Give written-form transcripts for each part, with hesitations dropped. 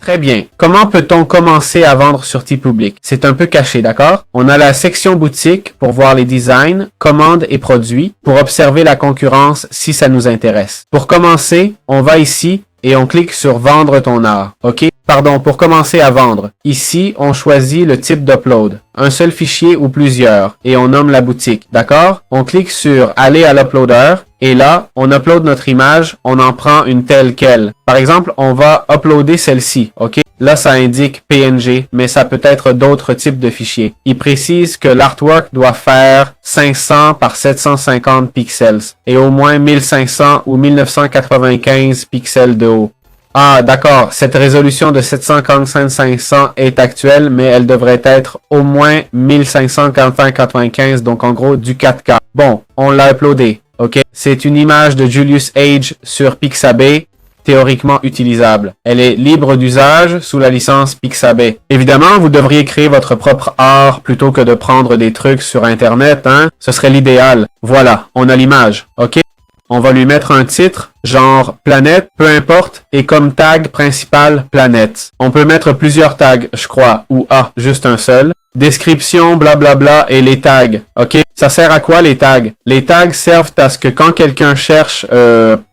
Très bien. Comment peut-on commencer à vendre sur TeePublic? C'est un peu caché, d'accord? On a la section boutique pour voir les designs, commandes et produits, pour observer la concurrence si ça nous intéresse. Pour commencer, on va ici et on clique sur vendre ton art. OK? Pardon, pour commencer à vendre. Ici, on choisit le type d'upload. Un seul fichier ou plusieurs. Et on nomme la boutique. D'accord? On clique sur aller à l'uploader. Et là, on upload notre image. On en prend une telle quelle. Par exemple, on va uploader celle-ci. OK? Là, ça indique PNG, mais ça peut être d'autres types de fichiers. Il précise que l'artwork doit faire 500 par 750 pixels et au moins 1500 ou 1995 pixels de haut. Ah, d'accord. Cette résolution de 745-500 est actuelle, mais elle devrait être au moins 1545-95, donc en gros du 4K. Bon, on l'a uploadé. OK? C'est une image de Julius Age sur Pixabay, théoriquement utilisable. Elle est libre d'usage sous la licence Pixabay. Évidemment, vous devriez créer votre propre art plutôt que de prendre des trucs sur Internet, hein? Ce serait l'idéal. Voilà, on a l'image. OK? On va lui mettre un titre, genre planète, peu importe, et comme tag principal, planète. On peut mettre plusieurs tags, je crois, ou juste un seul. Description, blablabla, et les tags. OK? Ça sert à quoi les tags? Les tags servent à ce que quand quelqu'un cherche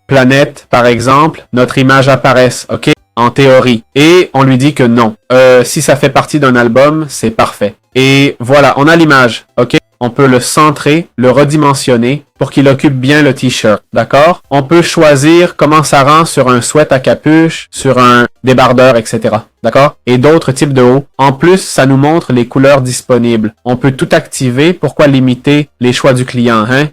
planète, par exemple, notre image apparaisse. OK? En théorie. Et on lui dit que non. Si ça fait partie d'un album, c'est parfait. Et voilà, on a l'image. OK? On peut le centrer, le redimensionner pour qu'il occupe bien le t-shirt, d'accord? On peut choisir comment ça rend sur un sweat à capuche, sur un débardeur, etc. D'accord? Et d'autres types de hauts. En plus, ça nous montre les couleurs disponibles. On peut tout activer. Pourquoi limiter les choix du client, hein?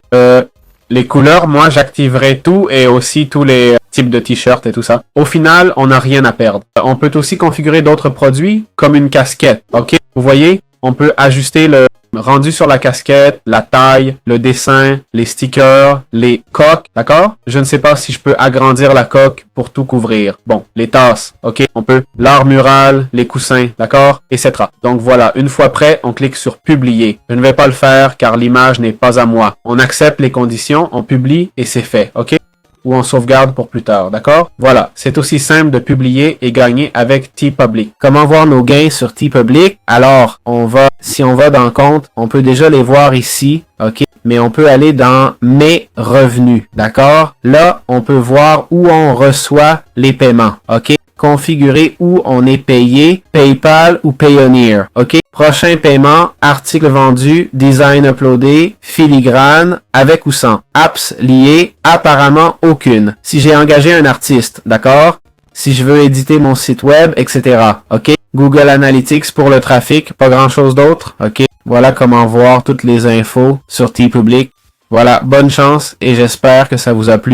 Les couleurs, moi, j'activerai tout et aussi tous les types de t-shirts et tout ça. Au final, on n'a rien à perdre. On peut aussi configurer d'autres produits comme une casquette, ok? Vous voyez? On peut ajuster le rendu sur la casquette, la taille, le dessin, les stickers, les coques, d'accord? Je ne sais pas si je peux agrandir la coque pour tout couvrir. Bon, les tasses, ok? On peut l'art mural, les coussins, d'accord? Etc. Donc voilà, une fois prêt, on clique sur publier. Je ne vais pas le faire car l'image n'est pas à moi. On accepte les conditions, on publie et c'est fait, ok? Ou on sauvegarde pour plus tard, d'accord? Voilà, c'est aussi simple de publier et gagner avec TeePublic. Comment voir nos gains sur TeePublic? Alors, si on va dans compte, on peut déjà les voir ici, ok? Mais on peut aller dans mes revenus, d'accord? Là, on peut voir où on reçoit les paiements, ok? Configurer où on est payé, PayPal ou Payoneer, ok? Prochain paiement, article vendu, design uploadé, filigrane, avec ou sans. Apps liées, apparemment aucune. Si j'ai engagé un artiste, d'accord? Si je veux éditer mon site web, etc. Ok? Google Analytics pour le trafic, pas grand chose d'autre, ok? Voilà comment voir toutes les infos sur TeePublic. Voilà, bonne chance et j'espère que ça vous a plu.